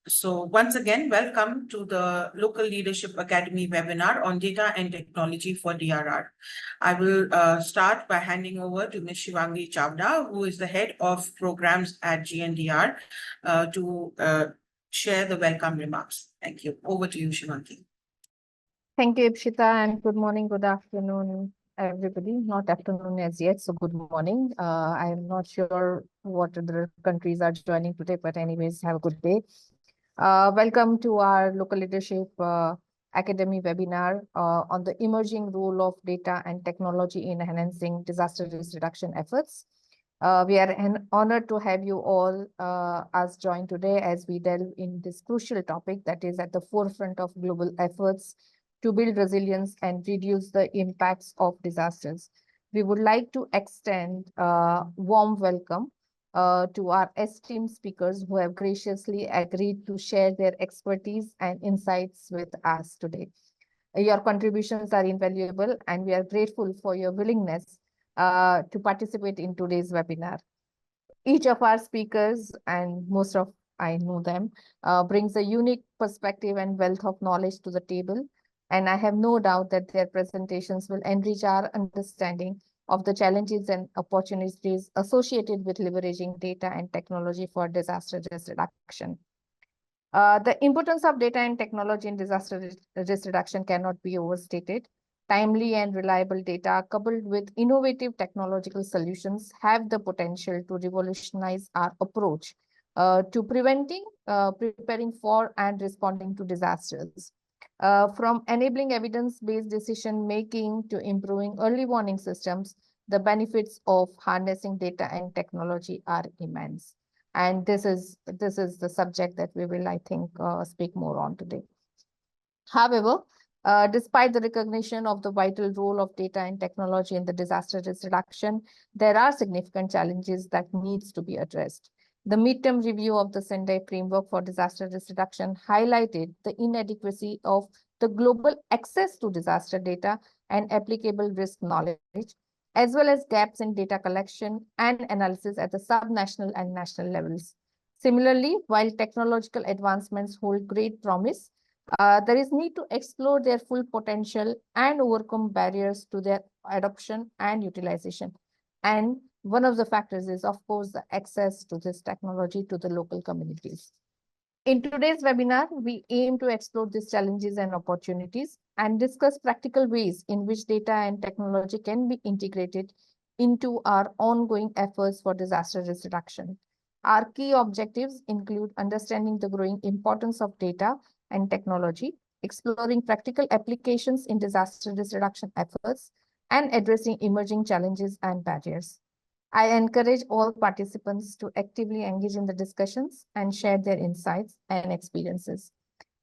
So once again, welcome to the Local Leadership Academy webinar on data and technology for DRR. I will start by handing over to Ms. Shivangi Chavda, who is the head of programs at GNDR, to share the welcome remarks. Thank you. Over to you, Shivangi. Thank you, Ipsita, and good morning, good afternoon, everybody. Not afternoon as yet, so good morning. I'm not sure what other countries are joining today, but anyways, have a good day. Welcome to our Local Leadership Academy webinar on the emerging role of data and technology in enhancing disaster risk reduction efforts. We are honored to have you all us join today as we delve in this crucial topic that is at the forefront of global efforts to build resilience and reduce the impacts of disasters. We would like to extend a warm welcome to our esteemed speakers who have graciously agreed to share their expertise and insights with us today. Your contributions are invaluable, and we are grateful for your willingness to participate in today's webinar. Each of our speakers, and most of I know them, brings a unique perspective and wealth of knowledge to the table. And I have no doubt that their presentations will enrich our understanding of the challenges and opportunities associated with leveraging data and technology for disaster risk reduction. The importance of data and technology in disaster risk reduction cannot be overstated. Timely and reliable data coupled with innovative technological solutions have the potential to revolutionize our approach to preventing, preparing for, and responding to disasters. From enabling evidence-based decision-making to improving early warning systems, the benefits of harnessing data and technology are immense. And this is the subject that we will, I think, speak more on today. However, despite the recognition of the vital role of data and technology in the disaster risk reduction, there are significant challenges that needs to be addressed. The midterm review of the Sendai framework for disaster risk reduction highlighted the inadequacy of the global access to disaster data and applicable risk knowledge, as well as gaps in data collection and analysis at the subnational and national levels. Similarly, while technological advancements hold great promise, there is need to explore their full potential and overcome barriers to their adoption and utilization. And one of the factors is, of course, the access to this technology to the local communities. In today's webinar, we aim to explore these challenges and opportunities and discuss practical ways in which data and technology can be integrated into our ongoing efforts for disaster risk reduction. Our key objectives include understanding the growing importance of data and technology, exploring practical applications in disaster risk reduction efforts, and addressing emerging challenges and barriers. I encourage all participants to actively engage in the discussions and share their insights and experiences.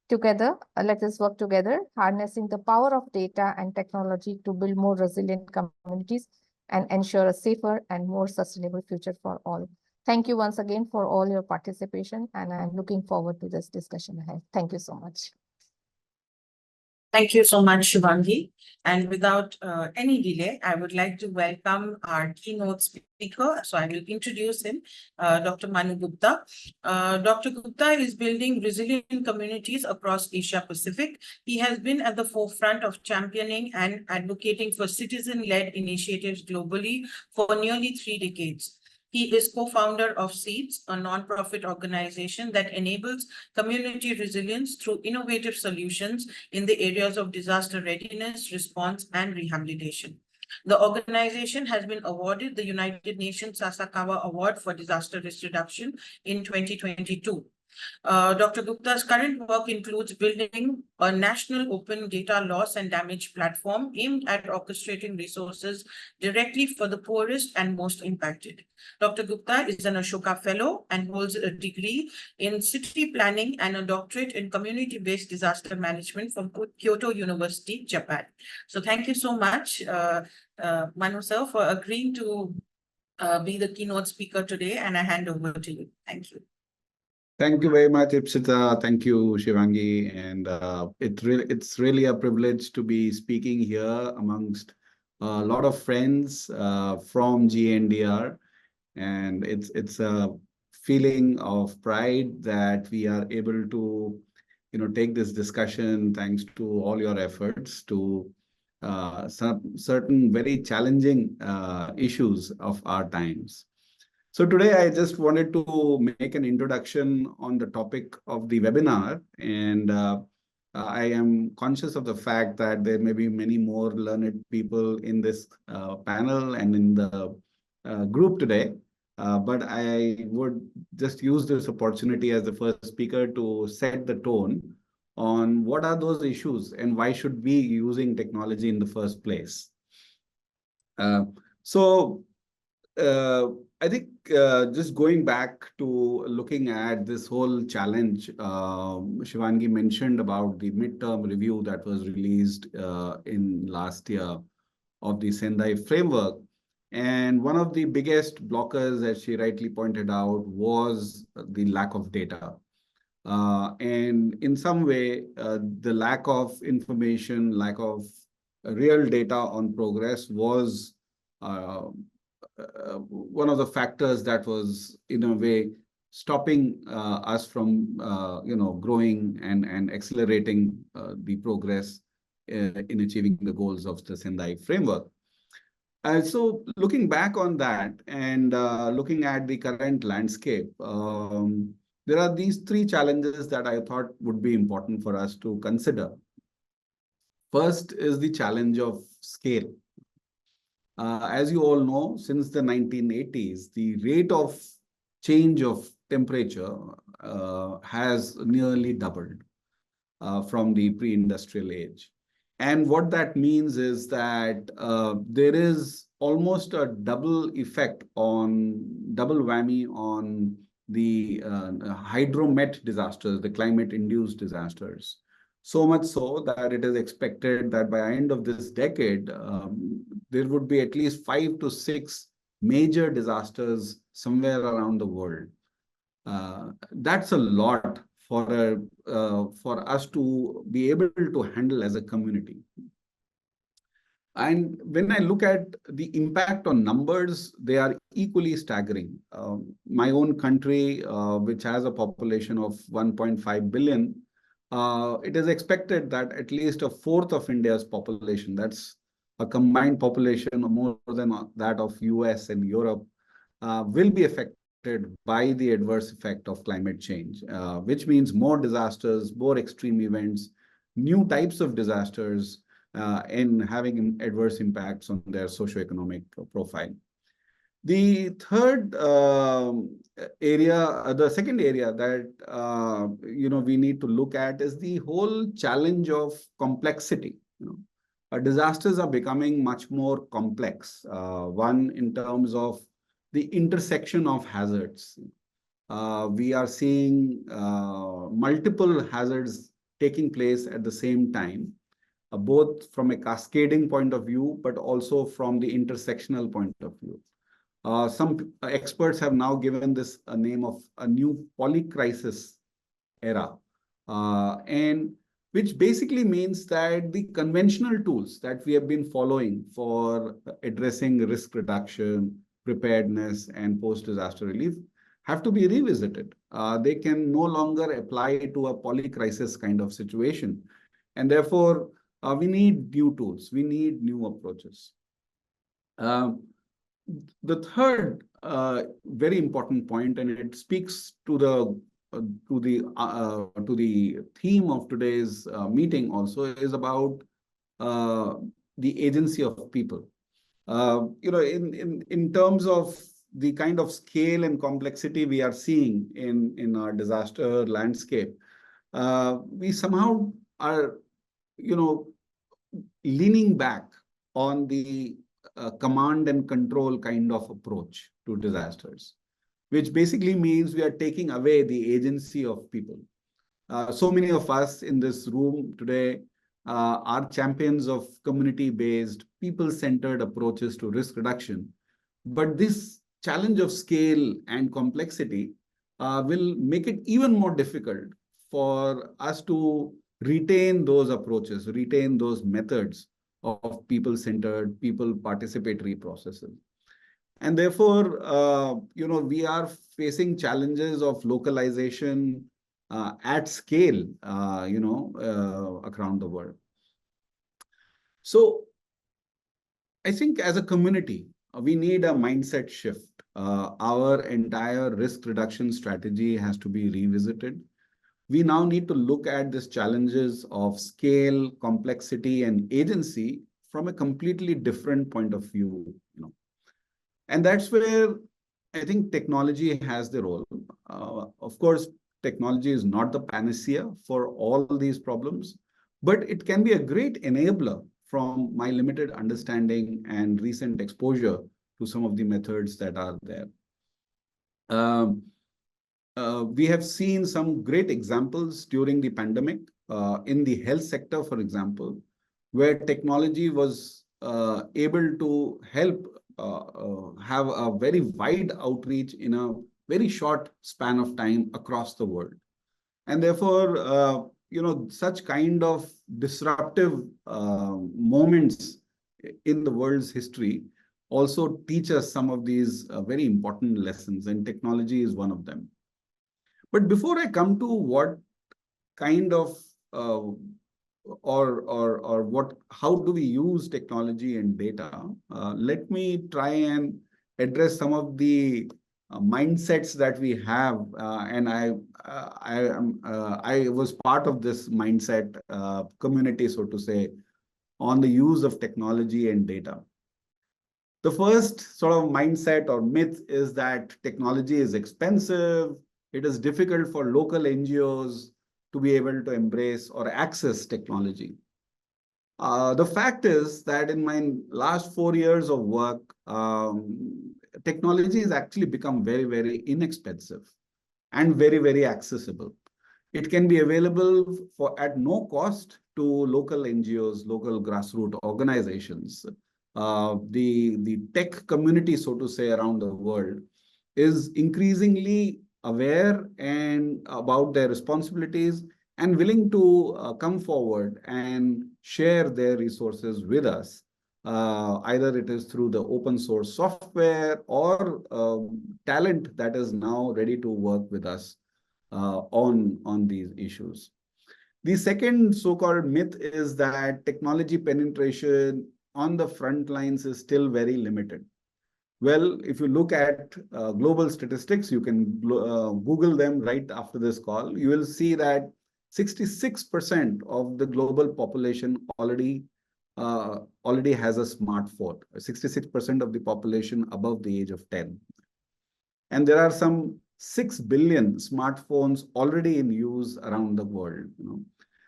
Together, let us work together, harnessing the power of data and technology to build more resilient communities and ensure a safer and more sustainable future for all. Thank you once again for all your participation, and I'm looking forward to this discussion ahead. Thank you so much. Thank you so much, Shivangi. And without any delay, I would like to welcome our keynote speaker. So I will introduce him, Dr. Manu Gupta. Dr. Gupta is building resilient communities across Asia Pacific. He has been at the forefront of championing and advocating for citizen-led initiatives globally for nearly 3 decades. He is co-founder of SEEDS, a nonprofit organization that enables community resilience through innovative solutions in the areas of disaster readiness, response, and rehabilitation. The organization has been awarded the United Nations Sasakawa Award for Disaster Risk Reduction in 2022. Dr. Gupta's current work includes building a national open data loss and damage platform aimed at orchestrating resources directly for the poorest and most impacted. Dr. Gupta is an Ashoka Fellow and holds a degree in city planning and a doctorate in community-based disaster management from Kyoto University, Japan. So thank you so much, Manu sir, for agreeing to be the keynote speaker today, and I hand over to you. Thank you. Thank you very much, Ipsita. Thank you, Shivangi. And it's really a privilege to be speaking here amongst a lot of friends from GNDR. And it's a feeling of pride that we are able to, take this discussion thanks to all your efforts to some certain very challenging issues of our times. So today I just wanted to make an introduction on the topic of the webinar, and I am conscious of the fact that there may be many more learned people in this panel and in the group today. But I would just use this opportunity as the first speaker to set the tone on what are those issues and why should we be using technology in the first place. So I think just going back to looking at this whole challenge, Shivangi mentioned about the midterm review that was released in last year of the Sendai framework. And one of the biggest blockers, as she rightly pointed out, was the lack of data. And in some way, the lack of information, lack of real data on progress was one of the factors that was, in a way, stopping us from, growing and accelerating the progress in achieving the goals of the Sendai framework. So looking back on that and looking at the current landscape, there are these three challenges that I thought would be important for us to consider. First is the challenge of scale. As you all know, since the 1980s, the rate of change of temperature has nearly doubled from the pre-industrial age. And what that means is that there is almost a double whammy on the hydromet disasters, the climate-induced disasters. So much so that it is expected that by the end of this decade, there would be at least 5 to 6 major disasters somewhere around the world. That's a lot for us to be able to handle as a community. And when I look at the impact on numbers, they are equally staggering. My own country, which has a population of 1.5 billion, it is expected that at least a fourth of India's population, that's a combined population more than that of US and Europe, will be affected by the adverse effect of climate change, which means more disasters, more extreme events, new types of disasters, and having adverse impacts on their socioeconomic profile. The third area, the second area that we need to look at is the whole challenge of complexity. Disasters are becoming much more complex. One, in terms of the intersection of hazards. We are seeing multiple hazards taking place at the same time, both from a cascading point of view, but also from the intersectional point of view. Some experts have now given this a name of a new polycrisis era, and which basically means that the conventional tools that we have been following for addressing risk reduction, preparedness, and post-disaster relief have to be revisited. They can no longer apply to a polycrisis kind of situation. And therefore, we need new tools. We need new approaches. The third very important point, and it speaks to the theme of today's meeting also, is about the agency of people. In terms of the kind of scale and complexity we are seeing in our disaster landscape, we somehow are, leaning back on the command and control kind of approach to disasters, which basically means we are taking away the agency of people. So many of us in this room today are champions of community-based, people-centered approaches to risk reduction. But this challenge of scale and complexity will make it even more difficult for us to retain those approaches, retain those methods of people-centered, people participatory processes. And therefore, we are facing challenges of localization at scale, around the world. So I think as a community, we need a mindset shift. Our entire risk reduction strategy has to be revisited. We now need to look at these challenges of scale, complexity, and agency from a completely different point of view. And that's where I think technology has the role. Of course, technology is not the panacea for all these problems, but it can be a great enabler from my limited understanding and recent exposure to some of the methods that are there. We have seen some great examples during the pandemic in the health sector, for example, where technology was able to help have a very wide outreach in a very short span of time across the world. And therefore, such kind of disruptive moments in the world's history also teach us some of these very important lessons, and technology is one of them. But before I come to what kind of how do we use technology and data, let me try and address some of the mindsets that we have, and I was part of this mindset community, so to say, on the use of technology and data. The first sort of mindset or myth is that technology is expensive. It is difficult for local NGOs to be able to embrace or access technology. The fact is that in my last 4 years of work, technology has actually become very, very inexpensive and very, very accessible. It can be available at no cost to local NGOs, local grassroots organizations. The tech community, so to say, around the world is increasingly aware and about their responsibilities and willing to come forward and share their resources with us. Either it is through the open source software or talent that is now ready to work with us on these issues. The second so-called myth is that technology penetration on the front lines is still very limited. Well, if you look at global statistics, you can Google them right after this call. You will see that 66% of the global population already has a smartphone. 66% of the population above the age of 10. And there are some 6 billion smartphones already in use around the world.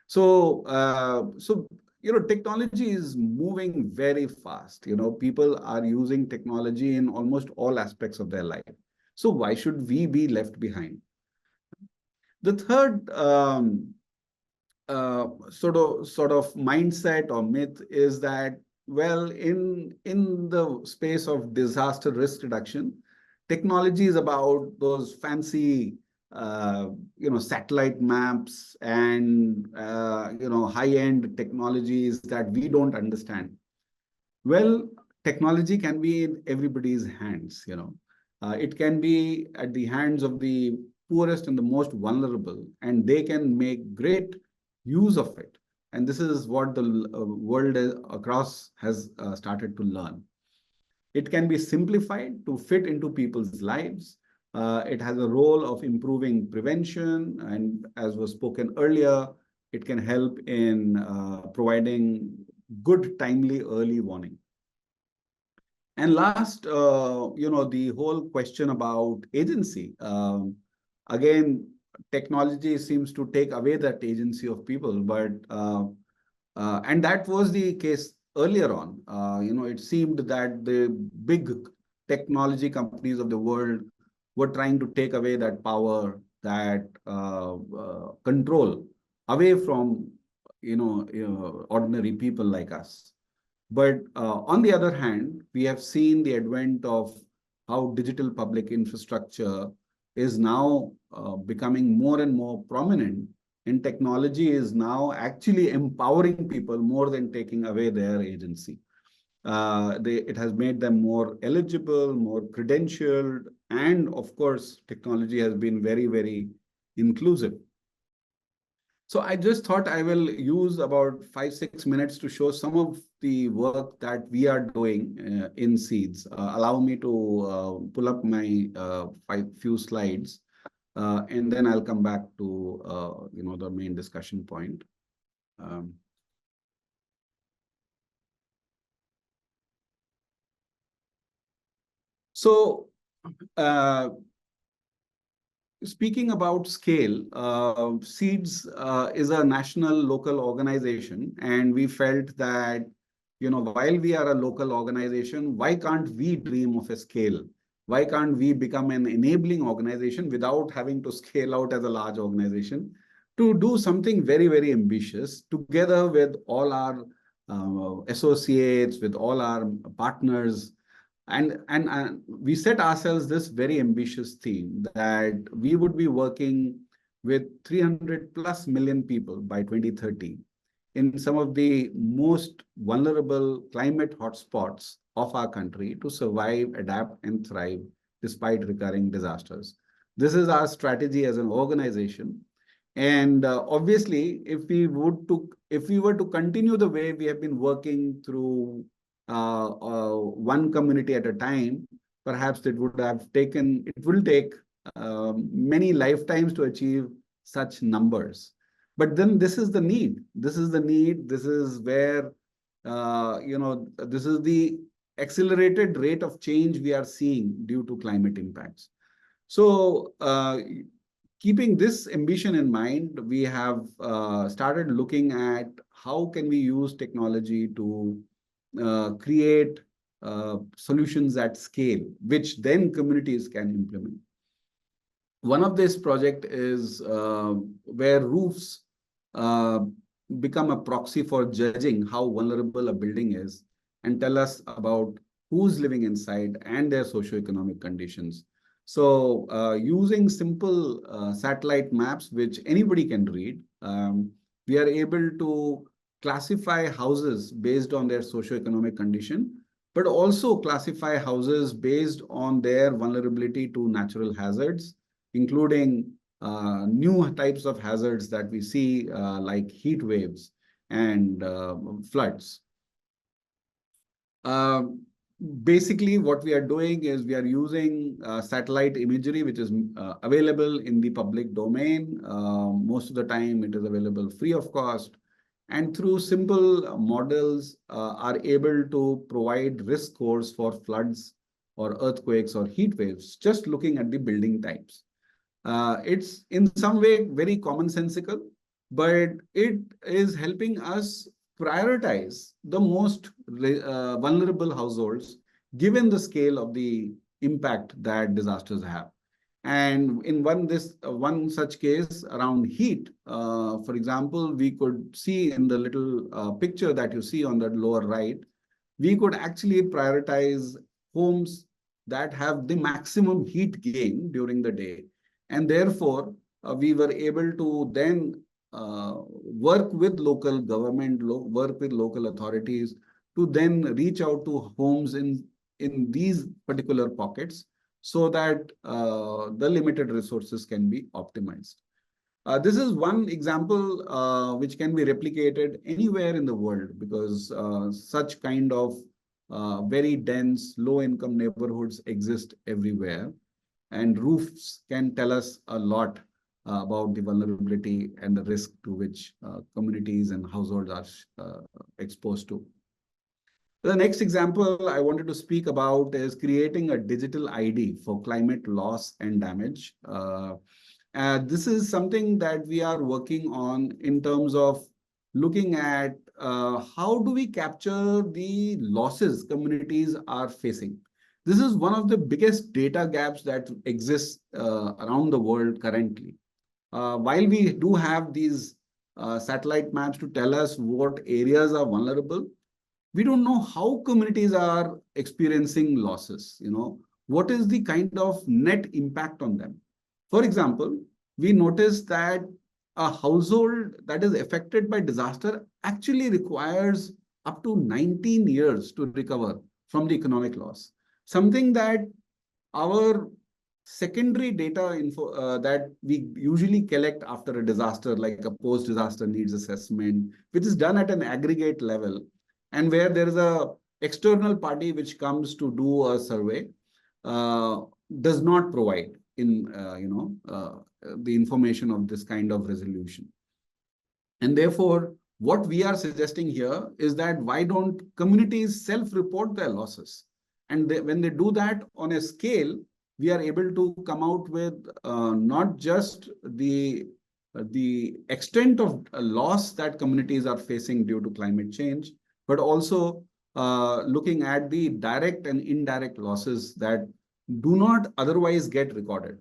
So technology is moving very fast. People are using technology in almost all aspects of their life. So why should we be left behind? The third sort of mindset or myth is that, well, in the space of disaster risk reduction, technology is about those fancy satellite maps and high-end technologies that we don't understand. Well, technology can be in everybody's hands. It can be at the hands of the poorest and the most vulnerable, and they can make great use of it. And this is what the world across has started to learn. It can be simplified to fit into people's lives. It has a role of improving prevention, and as was spoken earlier, it can help in providing good, timely, early warning. And last, the whole question about agency. Again, technology seems to take away that agency of people, but and that was the case earlier on. It seemed that the big technology companies of the world were trying to take away that power, that control away from ordinary people like us. But on the other hand, we have seen the advent of how digital public infrastructure is now becoming more and more prominent, and technology is now actually empowering people more than taking away their agency. It has made them more eligible, more credentialed, and of course, technology has been very, very inclusive. So I just thought I will use about 5-6 minutes to show some of the work that we are doing in Seeds. Allow me to pull up my few slides, and then I'll come back to the main discussion point. So, speaking about scale, Seeds is a national local organization, and we felt that, while we are a local organization, why can't we dream of a scale? Why can't we become an enabling organization without having to scale out as a large organization to do something very, very ambitious together with all our associates, with all our partners? And we set ourselves this very ambitious theme that we would be working with 300 plus million people by 2030 in some of the most vulnerable climate hotspots of our country to survive, adapt, and thrive despite recurring disasters. This is our strategy as an organization. And obviously, if we were to continue the way we have been working through one community at a time, perhaps it will take many lifetimes to achieve such numbers. But then this is the need. This is the need. This is where, this is the accelerated rate of change we are seeing due to climate impacts. So, keeping this ambition in mind, we have started looking at how can we use technology to create solutions at scale, which then communities can implement. One of this project is where roofs become a proxy for judging how vulnerable a building is and tell us about who's living inside and their socioeconomic conditions. So using simple satellite maps, which anybody can read, we are able to classify houses based on their socioeconomic condition, but also classify houses based on their vulnerability to natural hazards, including new types of hazards that we see like heat waves and floods. Basically, what we are doing is we are using satellite imagery, which is available in the public domain. Most of the time, it is available free of cost. And through simple models, are able to provide risk scores for floods or earthquakes or heat waves, just looking at the building types. It's in some way very commonsensical, but it is helping us prioritize the most vulnerable households, given the scale of the impact that disasters have. And in one such case around heat, for example, we could see in the little picture that you see on the lower right, we could actually prioritize homes that have the maximum heat gain during the day. And therefore, we were able to then work with local government, work with local authorities to then reach out to homes in these particular pockets so that the limited resources can be optimized. This is one example which can be replicated anywhere in the world, because such kind of very dense, low-income neighborhoods exist everywhere. And roofs can tell us a lot about the vulnerability and the risk to which communities and households are exposed to. The next example I wanted to speak about is creating a digital ID for climate loss and damage. This is something that we are working on in terms of looking at how do we capture the losses communities are facing. This is one of the biggest data gaps that exists around the world currently. While we do have these satellite maps to tell us what areas are vulnerable, we don't know how communities are experiencing losses. What is the kind of net impact on them? For example, we noticed that a household that is affected by disaster actually requires up to 19 years to recover from the economic loss. Something that our secondary data info that we usually collect after a disaster, like a post-disaster needs assessment, which is done at an aggregate level, and where there is a external party which comes to do a survey, does not provide the information of this kind of resolution. And therefore, what we are suggesting here is that why don't communities self-report their losses? And when they do that on a scale, we are able to come out with not just the extent of loss that communities are facing due to climate change, but also looking at the direct and indirect losses that do not otherwise get recorded.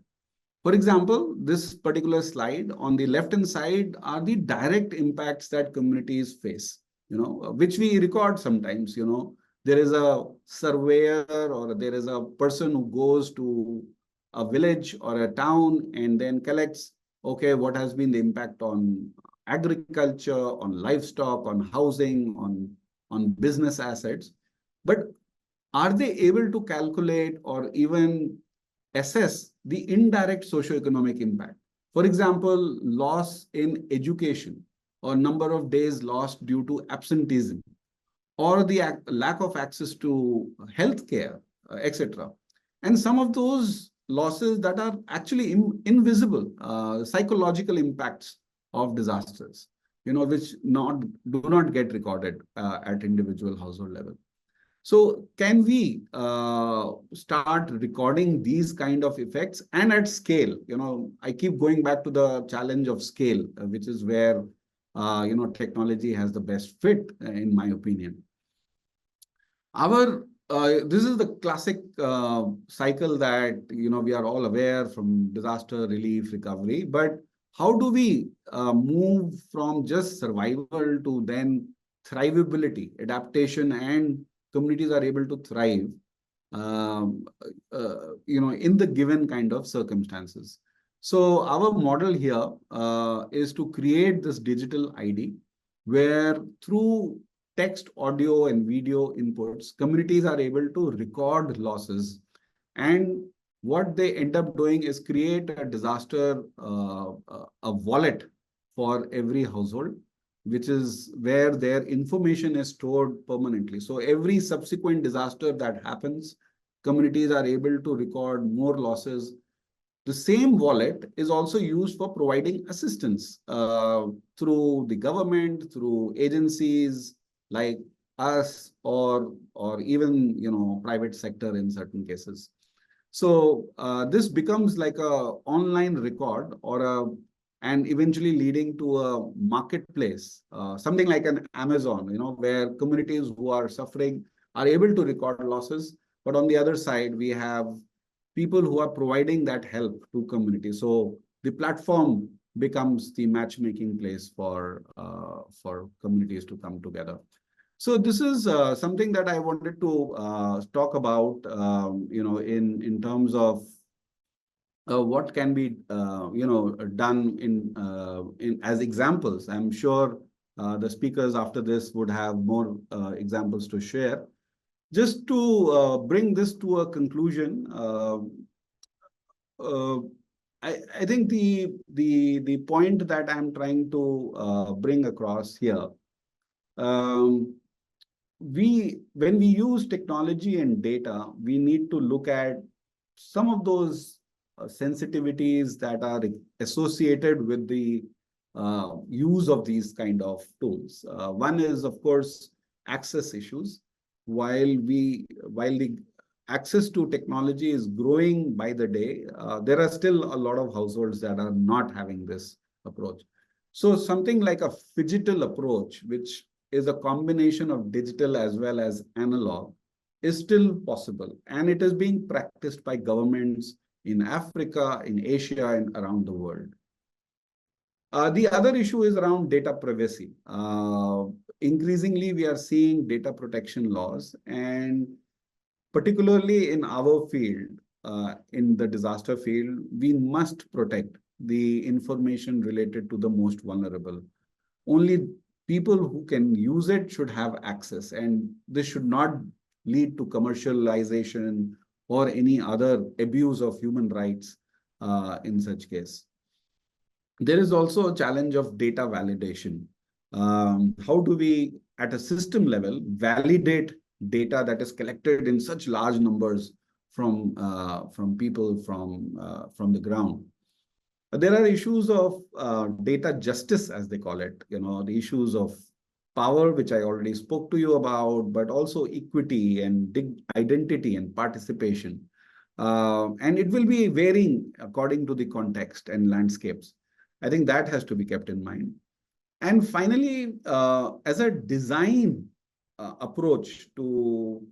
For example, this particular slide on the left-hand side are the direct impacts that communities face, which we record sometimes. There is a surveyor or there is a person who goes to a village or a town and then collects, okay, what has been the impact on agriculture, on livestock, on housing, on business assets. But are they able to calculate or even assess the indirect socioeconomic impact? For example, loss in education or number of days lost due to absenteeism, or the lack of access to healthcare, etc. And some of those losses that are actually invisible, psychological impacts of disasters, which do not get recorded at individual household level. So can we start recording these kind of effects and at scale? I keep going back to the challenge of scale, which is where technology has the best fit, in my opinion. This is the classic cycle that we are all aware from disaster relief recovery. But how do we move from just survival to then thrivability, adaptation, and communities are able to thrive, in the given kind of circumstances? So our model here is to create this digital ID, where through text, audio, and video inputs, communities are able to record losses. And what they end up doing is create a disaster, a wallet for every household, which is where their information is stored permanently. So every subsequent disaster that happens, communities are able to record more losses. The same wallet is also used for providing assistance through the government, through agencies like us, or even private sector in certain cases. So this becomes like a online record and eventually leading to a marketplace, something like an Amazon, where communities who are suffering are able to record losses. But on the other side, we have people who are providing that help to communities. So the platform becomes the matchmaking place for communities to come together. So this is something that I wanted to talk about, in terms of what can be, done in as examples. I'm sure the speakers after this would have more examples to share. Just to bring this to a conclusion, I think the point that I'm trying to bring across here, when we use technology and data, we need to look at some of those sensitivities that are associated with the use of these kind of tools. One is, of course, access issues. While the access to technology is growing by the day, there are still a lot of households that are not having this approach. So something like a phygital approach, which is a combination of digital as well as analog, is still possible. And it is being practiced by governments in Africa, in Asia, and around the world. The other issue is around data privacy. Increasingly, we are seeing data protection laws, and particularly in our field, in the disaster field, we must protect the information related to the most vulnerable. Only people who can use it should have access, and this should not lead to commercialization or any other abuse of human rights in such case. There is also a challenge of data validation. How do we, at a system level, validate data that is collected in such large numbers from people from the ground? There are issues of data justice, as they call it, the issues of power, which I already spoke to you about, but also equity and identity and participation. And it will be varying according to the context and landscapes. I think that has to be kept in mind. And finally, as a design approach to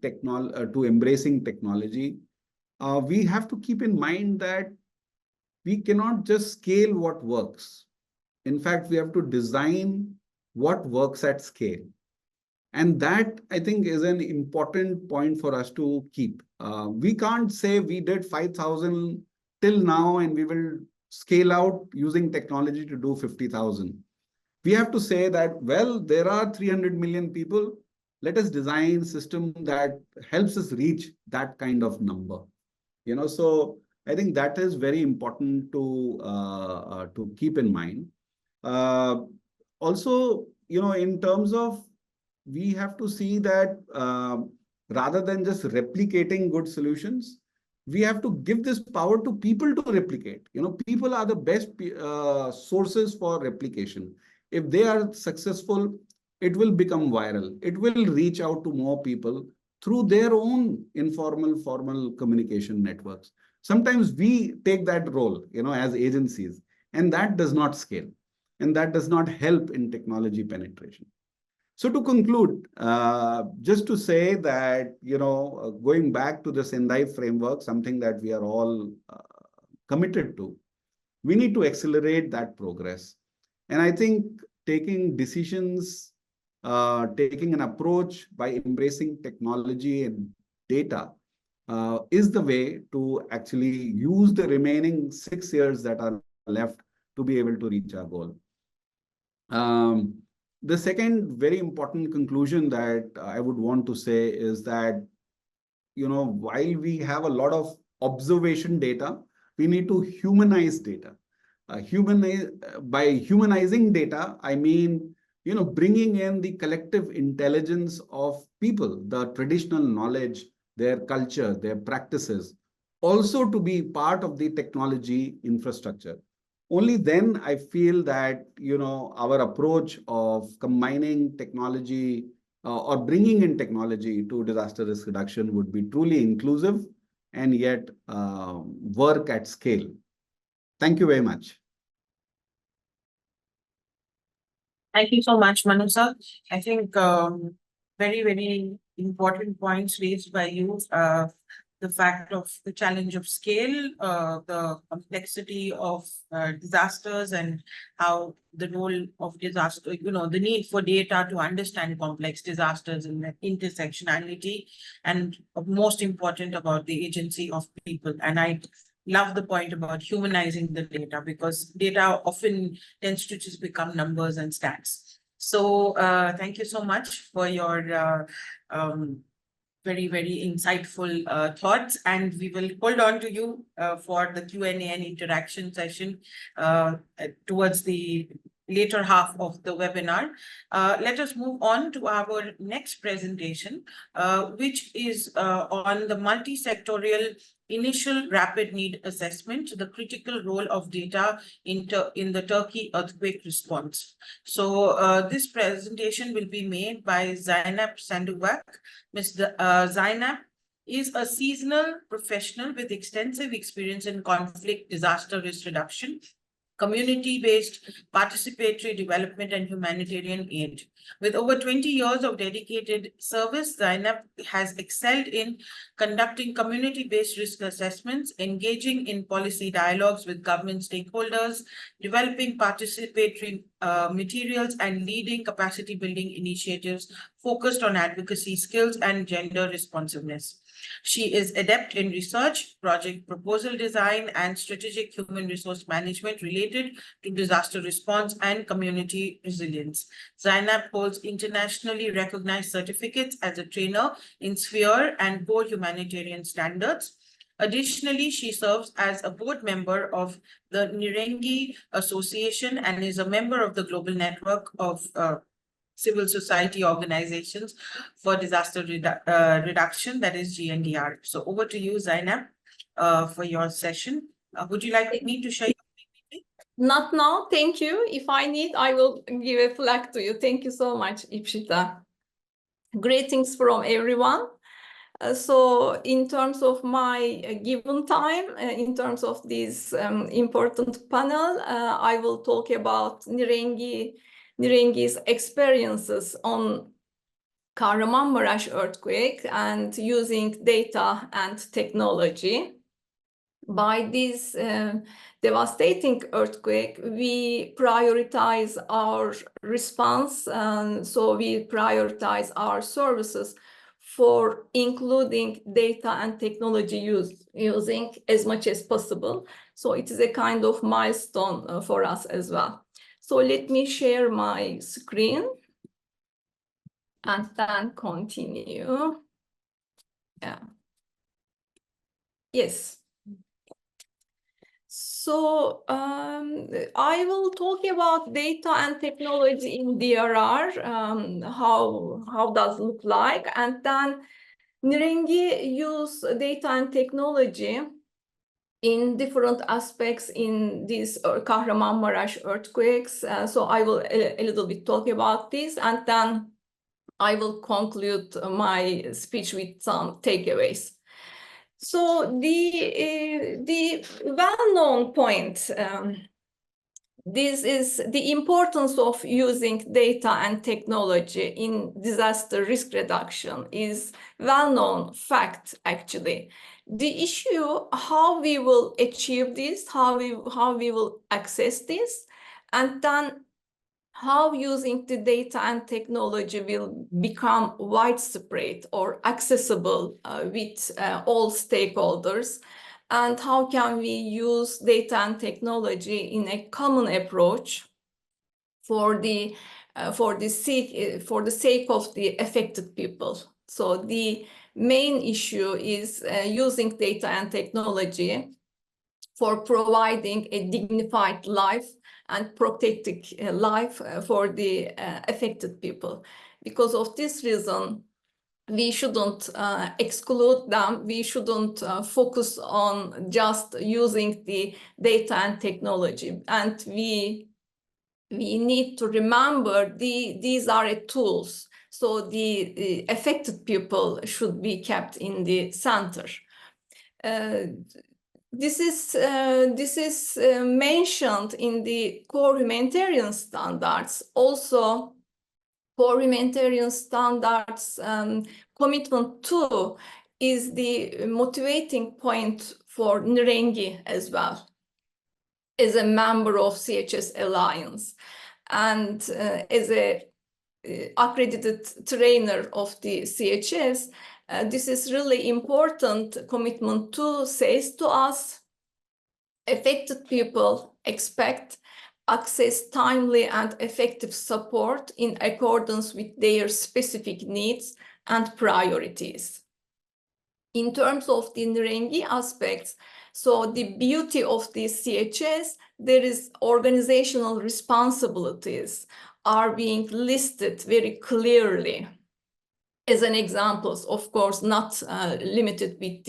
embracing technology, we have to keep in mind that we cannot just scale what works. In fact, we have to design what works at scale. And that, I think, is an important point for us to keep. We can't say we did 5,000 till now and we will scale out using technology to do 50,000. We have to say that, well, there are 300 million people. Let us design a system that helps us reach that kind of number. So I think that is very important to keep in mind. Also, in terms of, we have to see that rather than just replicating good solutions, we have to give this power to people to replicate. People are the best sources for replication. If they are successful, it will become viral. It will reach out to more people through their own informal, formal communication networks. Sometimes we take that role, as agencies, and that does not scale, and that does not help in technology penetration. So to conclude, just to say that, going back to the Sendai framework, something that we are all committed to, we need to accelerate that progress. And I think taking decisions, taking an approach by embracing technology and data is the way to actually use the remaining 6 years that are left to be able to reach our goal. The second very important conclusion that I would want to say is that, while we have a lot of observation data, we need to humanize data. By humanizing data, I mean, bringing in the collective intelligence of people, the traditional knowledge, their culture, their practices, also to be part of the technology infrastructure. Only then I feel that, our approach of combining technology or bringing in technology to disaster risk reduction would be truly inclusive and yet work at scale. Thank you very much. Thank you so much, Manu sir. I think very, very important points raised by you. The fact of the challenge of scale, the complexity of disasters, and how the role of disaster, the need for data to understand complex disasters and the intersectionality, and most important about the agency of people. And I love the point about humanizing the data, because data often tends to just become numbers and stats. So thank you so much for your very, very insightful thoughts, and we will hold on to you for the Q&A and interaction session towards the later half of the webinar. Let us move on to our next presentation, which is on the multi-sectorial initial rapid need assessment, the critical role of data in the Turkey earthquake response. So this presentation will be made by Zeynep Sanduvac. Ms. Zeynep is a seasonal professional with extensive experience in conflict, disaster risk reduction, community-based participatory development, and humanitarian aid. With over 20 years of dedicated service, Zeynep has excelled in conducting community-based risk assessments, engaging in policy dialogues with government stakeholders, developing participatory materials, and leading capacity building initiatives focused on advocacy skills and gender responsiveness. She is adept in research, project proposal design, and strategic human resource management related to disaster response and community resilience. Zeynep holds internationally recognized certificates as a trainer in sphere and core humanitarian standards. Additionally, she serves as a board member of the Nirengi Association and is a member of the Global Network of Civil Society Organizations for Disaster Reduction, that is GNDR. So over to you, Zeynep, for your session. Would you like me to share your PPT? Not now, thank you. If I need, I will give a flag to you. Thank you so much, Ipsita. Greetings from everyone. So in terms of my given time, in terms of this important panel, I will talk about Nirengi's experiences on Kahramanmaraş earthquake and using data and technology. By this devastating earthquake, we prioritize our response, so we prioritize our services for including data and technology using as much as possible. So it is a kind of milestone for us as well. So let me share my screen and then continue. Yeah. Yes. So I will talk about data and technology in DRR, how does it look like, and then Nirengi use data and technology in different aspects in these Kahramanmaraş earthquakes. So I will a little bit talk about this, and then I will conclude my speech with some takeaways. So the well-known point, this is the importance of using data and technology in disaster risk reduction is well-known fact, actually. The issue, how we will achieve this, how we will access this, and then how using the data and technology will become widespread or accessible with all stakeholders, and how can we use data and technology in a common approach for the sake of the affected people. So the main issue is using data and technology for providing a dignified life and protecting life for the affected people. Because of this reason, we shouldn't exclude them. We shouldn't focus on just using the data and technology. And we need to remember these are tools. So the affected people should be kept in the center. This is mentioned in the core humanitarian standards. Also, core humanitarian standards commitment 2 is the motivating point for Nirengi as well, as a member of CHS Alliance and as a accredited trainer of the CHS. This is really important. Commitment 2 says to us, affected people expect access timely and effective support in accordance with their specific needs and priorities. In terms of the Nirengi aspects, so the beauty of the CHS, there is organizational responsibilities are being listed very clearly. As an examples, of course, not limited with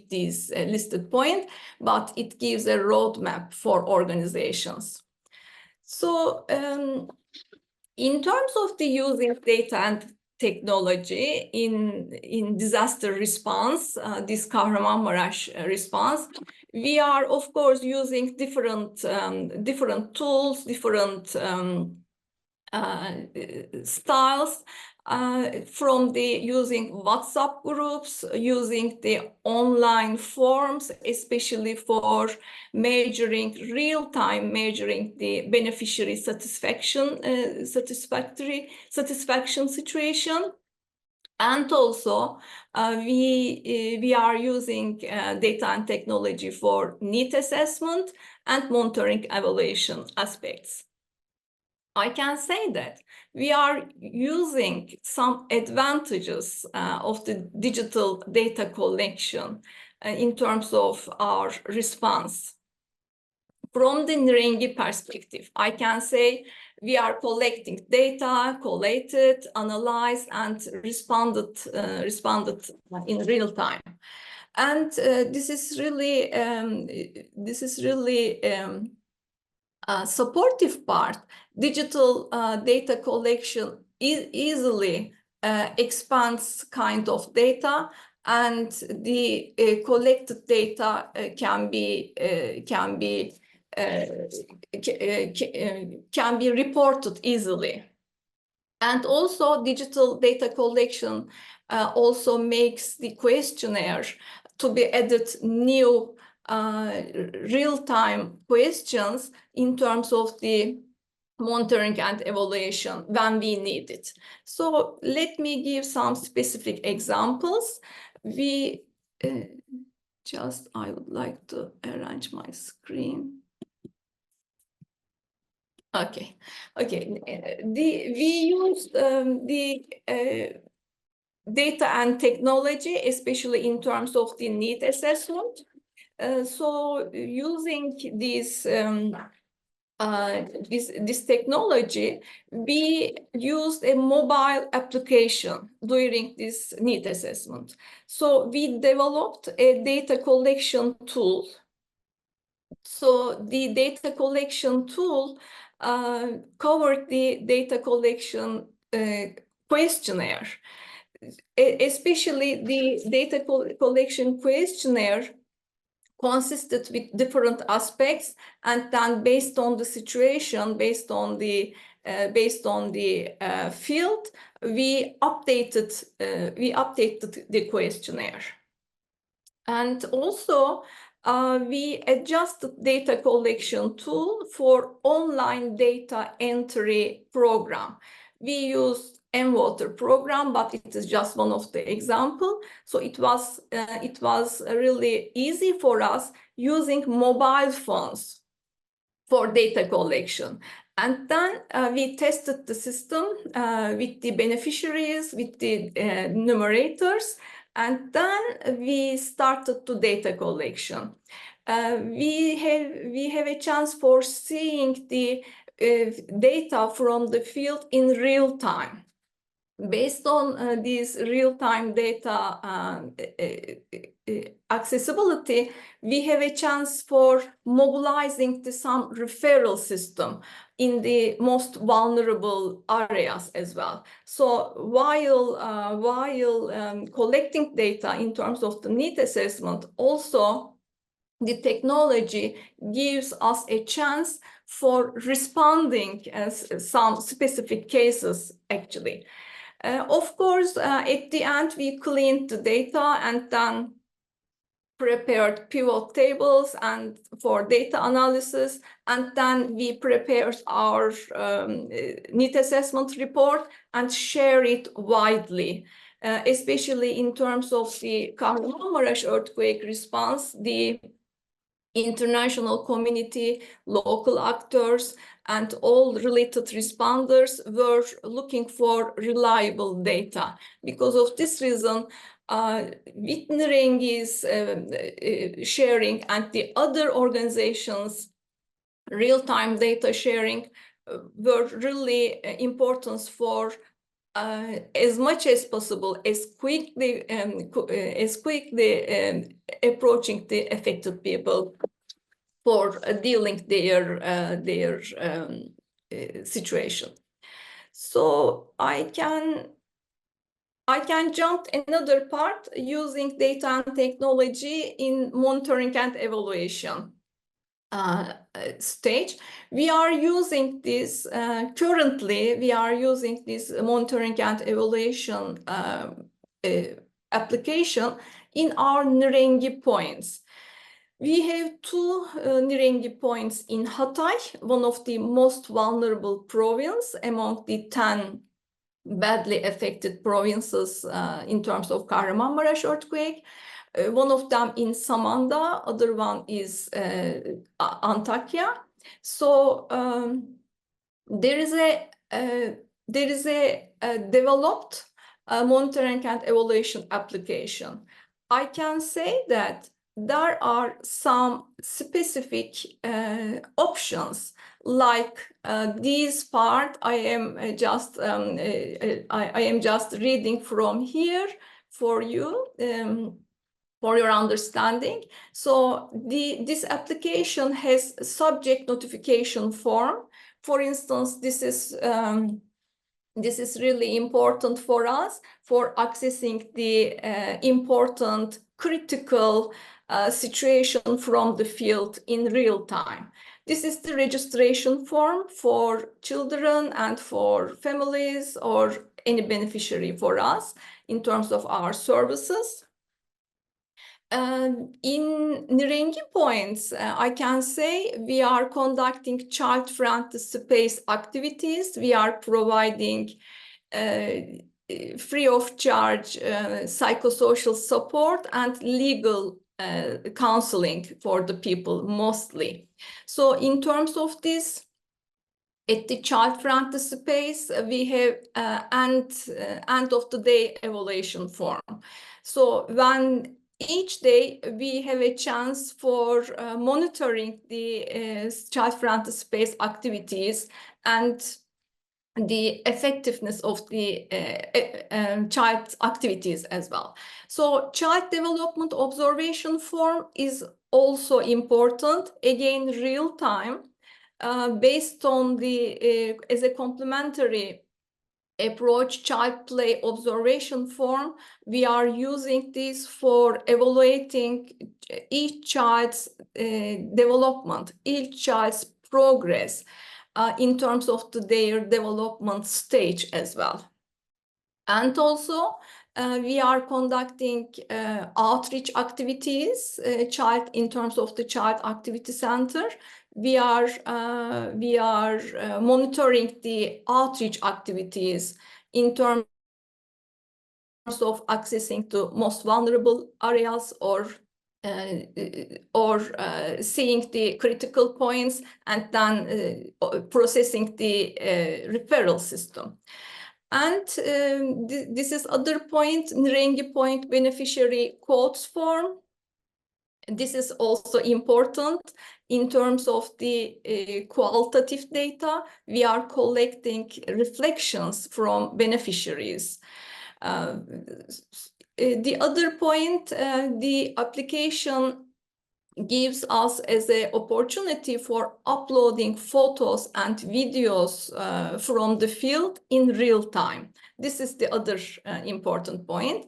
these listed points, but it gives a roadmap for organizations. So in terms of the using data and technology in disaster response, this Kahramanmaraş response, we are of course using different tools, different styles, from the using WhatsApp groups, using the online forms, especially for measuring real-time measuring the beneficiary satisfaction situation, And also, we are using data and technology for need assessment and monitoring evaluation aspects. I can say that we are using some advantages of the digital data collection in terms of our response. From the Nirengi perspective, I can say we are collecting data, collated, analyzed, and responded in real time. And this is really supportive part. Digital data collection easily expands kind of data, and the collected data can be reported easily. And also digital data collection also makes the questionnaire to be added new real-time questions in terms of the monitoring and evaluation when we need it. So let me give some specific examples. I would like to arrange my screen. Okay. We use the data and technology, especially in terms of the need assessment. So using this technology, we used a mobile application during this need assessment. So we developed a data collection tool. So the data collection tool covered the data collection questionnaire. Especially the data collection questionnaire consisted with different aspects, and then based on the situation, based on the field, we updated the questionnaire. And also we adjusted data collection tool for online data entry program. We used mWater program, but it is just one of the example. So it was really easy for us using mobile phones for data collection. And then we tested the system with the beneficiaries, with the numerators, and then we started to data collection. We have a chance for seeing the data from the field in real time. Based on this real-time data accessibility, we have a chance for mobilizing some referral system in the most vulnerable areas as well. So while collecting data in terms of the need assessment, also the technology gives us a chance for responding as some specific cases actually. Of course, at the end, we cleaned the data and then prepared pivot tables and for data analysis, and then we prepared our need assessment report and share it widely, especially in terms of the Kahramanmaraş earthquake response. The international community, local actors, and all related responders were looking for reliable data. Because of this reason, with Nirengi's sharing and the other organizations' real-time data sharing were really important for as much as possible, as quickly approaching the affected people for dealing their situation. So I can jump another part using data and technology in monitoring and evaluation stage. We are using this currently. We are using this monitoring and evaluation application in our Nirengi points. We have two Nirengi points in Hatay, one of the most vulnerable province among the 10 badly affected provinces in terms of Kahramanmaraş earthquake. One of them in Samandağ, other one is Antakya. So there is a developed monitoring and evaluation application. I can say that there are some specific options, like these part I am just reading from here for you. For your understanding. So this application has subject notification form. For instance, this is really important for us for accessing the important critical situation from the field in real time. This is the registration form for children and for families or any beneficiary for us in terms of our services. In Nirengi points, I can say we are conducting child-friendly space activities. We are providing free of charge psychosocial support and legal counseling for the people mostly. So in terms of this, at the child-friendly space, we have end of the day evaluation form. So when each day we have a chance for monitoring the child-friendly space activities and the effectiveness of the child activities as well. So child development observation form is also important, again real time, based on the as a complementary approach child play observation form. We are using this for evaluating each child's development, each child's progress in terms of their development stage as well. And also we are conducting outreach activities, in terms of the Child Activity Center. We are monitoring the outreach activities in terms of accessing to most vulnerable areas or seeing the critical points and then processing the referral system. And this is other point, Nirengi point beneficiary quotes form. This is also important in terms of the qualitative data. We are collecting reflections from beneficiaries. The other point, the application gives us as an opportunity for uploading photos and videos from the field in real time. This is the other important point.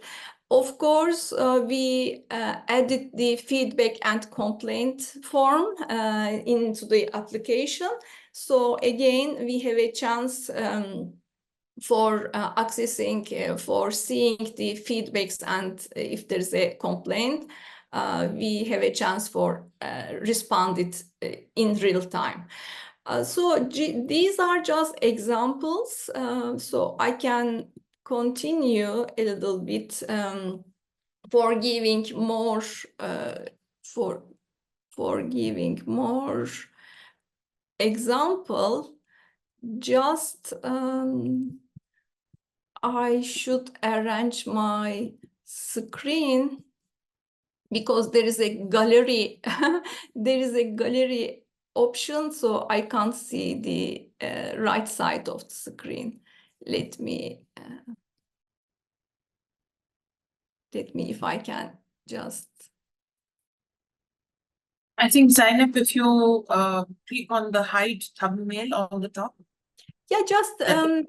Of course, we added the feedback and complaint form into the application. So again, we have a chance for accessing, for seeing the feedbacks, and if there's a complaint, we have a chance for respond it in real time. So these are just examples. So I can continue a little bit for giving more example. Just I should arrange my screen because there is a gallery. There is a gallery option, so I can't see the right side of the screen. Let me if I can just. I think, Zeynep, if you click on the hide thumbnail on the top. Yeah, just I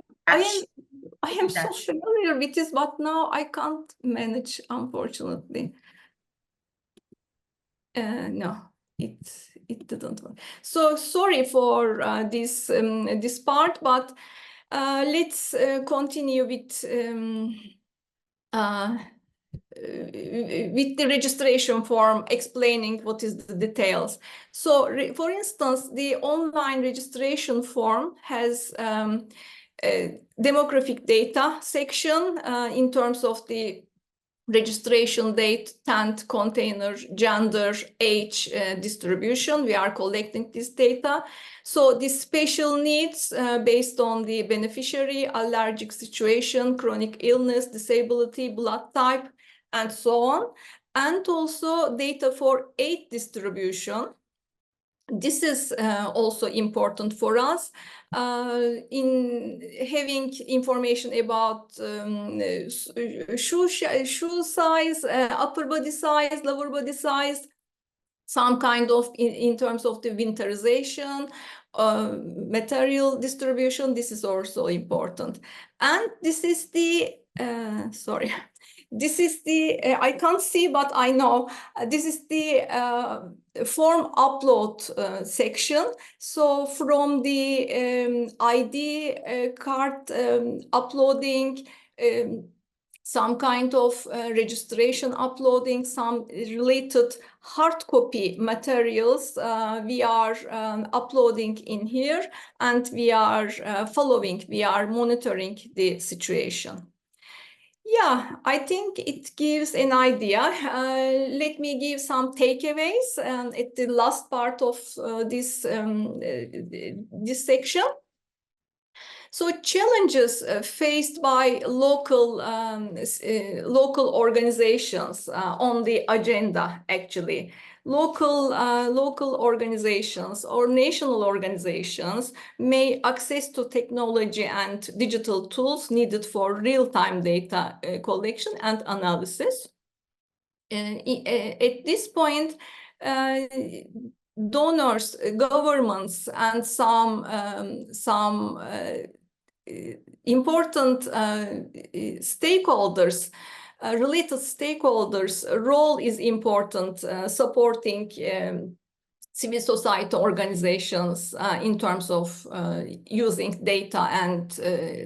am so dash. familiar with this, but now I can't manage, unfortunately. No, it didn't work. So sorry for this this part, but let's continue with the registration form, explaining what is the details. So for instance, the online registration form has demographic data section in terms of the registration date, tent, container, gender, age distribution. We are collecting this data. So the special needs based on the beneficiary, allergic situation, chronic illness, disability, blood type, and so on. And also data for age distribution. This is also important for us in having information about shoe size, upper body size, lower body size, some kind of in terms of the winterization, material distribution. This is also important. And this is the, sorry. This is the, I can't see, but I know, this is the form upload section. So from the ID card uploading, some kind of registration uploading, some related hard copy materials we are uploading in here, and we are we are monitoring the situation. Yeah, I think it gives an idea. Let me give some takeaways at the last part of this section. So challenges faced by local organizations on the agenda, actually. Local organizations or national organizations may access to technology and digital tools needed for real-time data collection and analysis. At this point, donors, governments, and some important stakeholders, related stakeholders' role is important, supporting civil society organizations in terms of using data and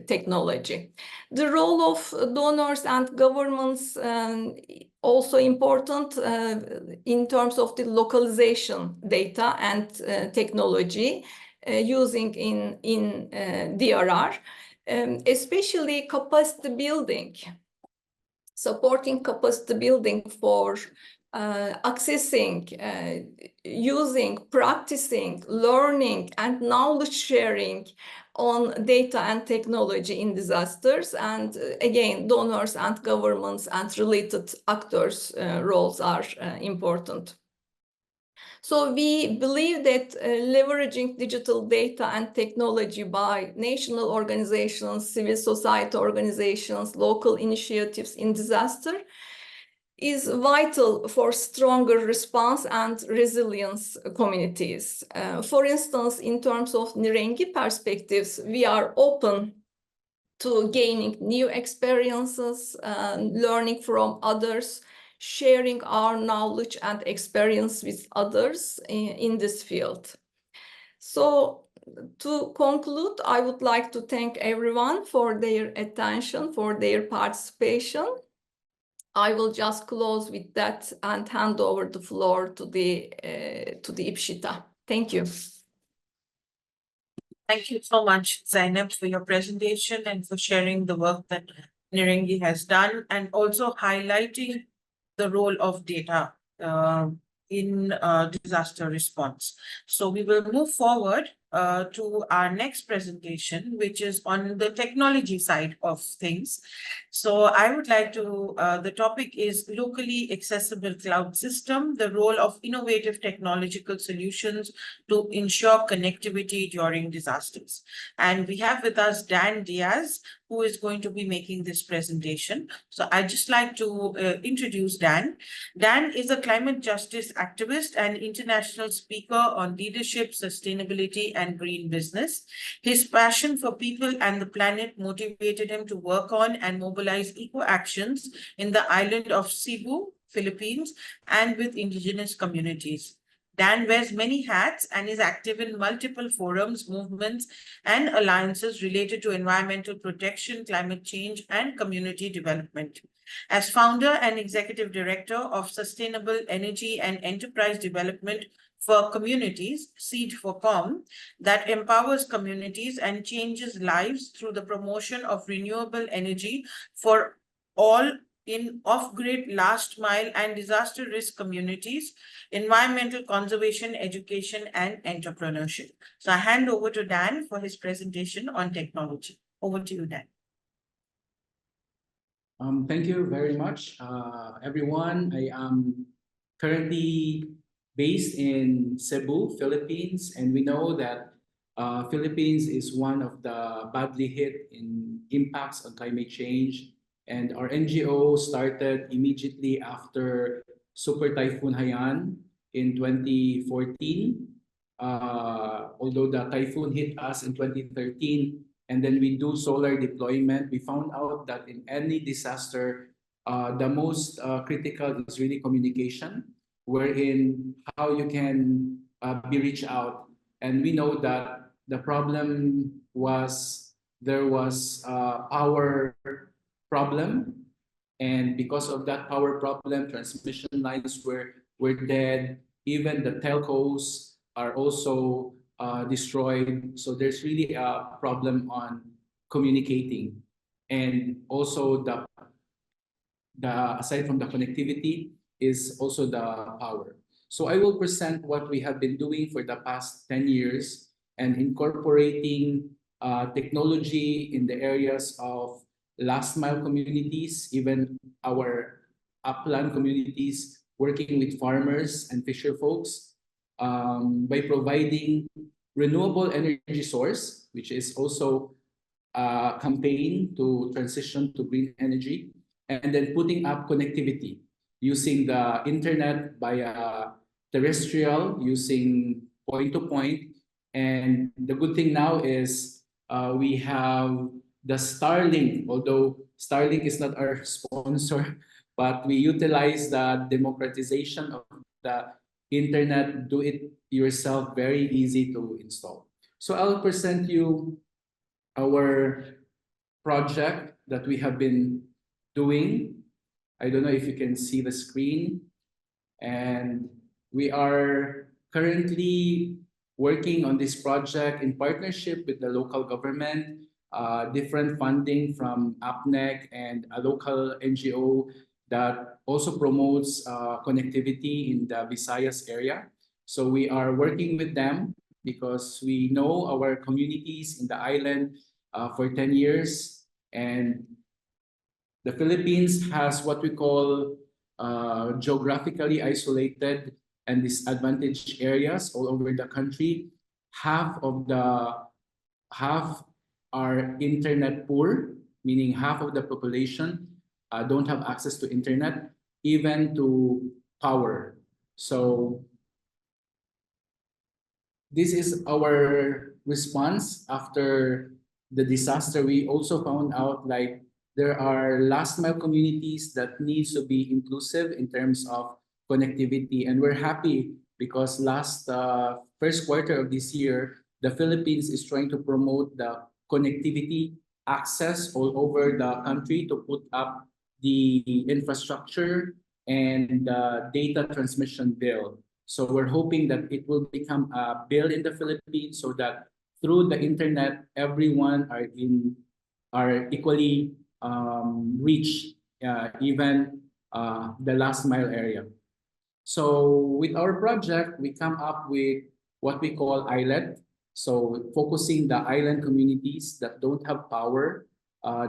technology. The role of donors and governments also important in terms of the localization data and technology using in DRR, especially capacity building, supporting capacity building for accessing, using, practicing, learning, and knowledge sharing on data and technology in disasters. And again, donors and governments and related actors' roles are important. So we believe that leveraging digital data and technology by national organizations, civil society organizations, local initiatives in disaster is vital for stronger response and resilience communities. For instance, in terms of Nirengi perspectives, we are open to gaining new experiences, learning from others, sharing our knowledge and experience with others in this field. So to conclude, I would like to thank everyone for their attention, for their participation. I will just close with that and hand over the floor to the Ipsita. Thank you. Thank you so much, Zeynep, for your presentation and for sharing the work that Nirengi has done, and also highlighting the role of data in disaster response. So we will move forward to our next presentation, which is on the technology side of things. So I would like to, the topic is locally accessible cloud system, the role of innovative technological solutions to ensure connectivity during disasters. And we have with us Dann Diez, who is going to be making this presentation. So I'd just like to introduce Dann. Dann is a climate justice activist and international speaker on leadership, sustainability, and green business. His passion for people and the planet motivated him to work on and mobilize eco-actions in the island of Cebu, Philippines, and with indigenous communities. Dann wears many hats and is active in multiple forums, movements, and alliances related to environmental protection, climate change, and community development. As founder and executive director of Sustainable Energy and Enterprise Development for Communities, SEED for COM, that empowers communities and changes lives through the promotion of renewable energy for all in off-grid, last-mile, and disaster risk communities, environmental conservation, education, and entrepreneurship. So I hand over to Dan for his presentation on technology. Over to you, Dan. Thank you very much, everyone. I am currently based in Cebu, Philippines, and we know that Philippines is one of the badly hit in impacts on climate change. And our NGO started immediately after Super Typhoon Haiyan in 2014. Although the typhoon hit us in 2013, and then we do solar deployment, we found out that in any disaster, the most critical is really communication, wherein how you can be reached out. And we know that the problem was there was a power problem, and because of that power problem, transmission lines were dead. Even the telcos are also destroyed. So there's really a problem on communicating, and also the aside from the connectivity is also the power. So I will present what we have been doing for the past 10 years and incorporating technology in the areas of last mile communities, even our upland communities, working with farmers and fisher folks, by providing renewable energy source, which is also a campaign to transition to green energy, and then putting up connectivity using the internet via terrestrial, using point-to-point. And the good thing now is we have the Starlink, although Starlink is not our sponsor, but we utilize the democratization of the internet, do it yourself, very easy to install. So I'll present you our project that we have been doing. I don't know if you can see the screen. And we are currently working on this project in partnership with the local government, different funding from APNEC and a local NGO that also promotes connectivity in the Visayas area. So we are working with them because we know our communities in the island for 10 years. And the Philippines has what we call geographically isolated and disadvantaged areas all over the country. Half are internet poor, meaning half of the population don't have access to internet, even to power. So this is our response after the disaster. We also found out like there are last mile communities that needs to be inclusive in terms of connectivity. And we're happy because first quarter of this year, the Philippines is trying to promote the connectivity access all over the country to put up the infrastructure and the data transmission bill. So we're hoping that it will become a bill in the Philippines so that through the internet, everyone are equally reached, even the last mile area. So with our project, we come up with what we call islet. So focusing the island communities that don't have power,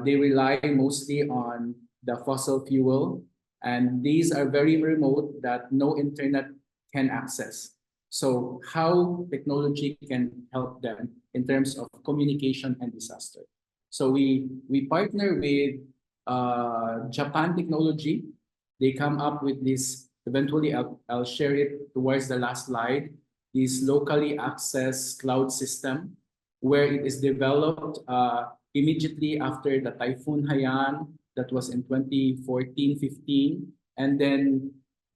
they rely mostly on the fossil fuel, and these are very remote that no internet can access. So how technology can help them in terms of communication and disaster. So we partner with Japan Technology. They come up with this, eventually I'll share it towards the last slide, this locally accessed cloud system where it is developed immediately after the Typhoon Haiyan that was in 2014-15, and then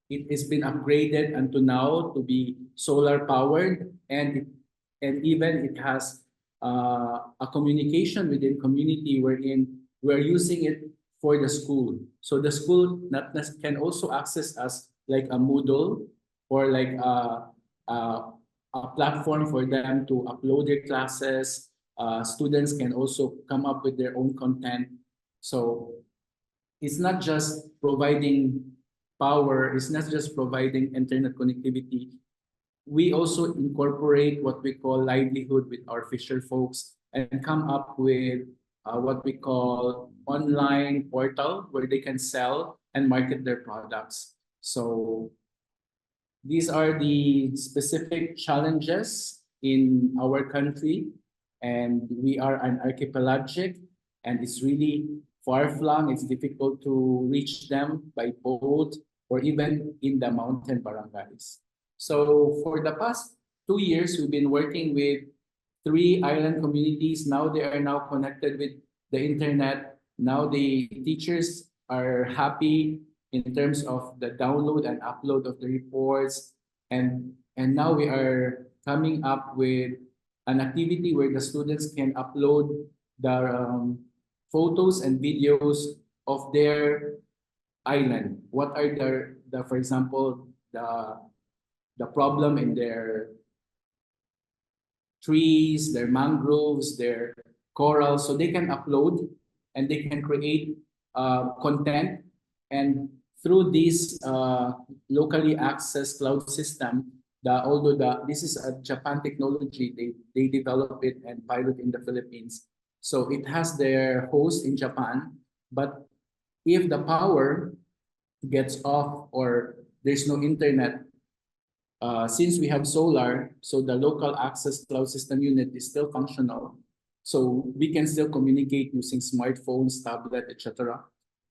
it has been upgraded until now to be solar powered, and even it has a communication within community wherein we're using it for the school. So the school can also access as like a Moodle or like a platform for them to upload their classes. Students can also come up with their own content. So it's not just providing power, it's not just providing internet connectivity. We also incorporate what we call livelihood with our fisher folks and come up with what we call online portal where they can sell and market their products. So these are the specific challenges in our country, and we are an archipelagic, and it's really far-flung. It's difficult to reach them by boat or even in the mountain barangays. So for the past 2 years, we've been working with 3 island communities. Now they are now connected with the internet. Now the teachers are happy in terms of the download and upload of the reports. And now we are coming up with an activity where the students can upload the photos and videos of their island. What are the for example, the problem in their trees, their mangroves, their corals, so they can upload and they can create content. And through this locally accessed cloud system, although this is a Japan technology, they develop it and pilot in the Philippines. So it has their host in Japan, but if the power gets off or there's no internet, since we have solar, so the local access cloud system unit is still functional. So we can still communicate using smartphones, tablet, etc.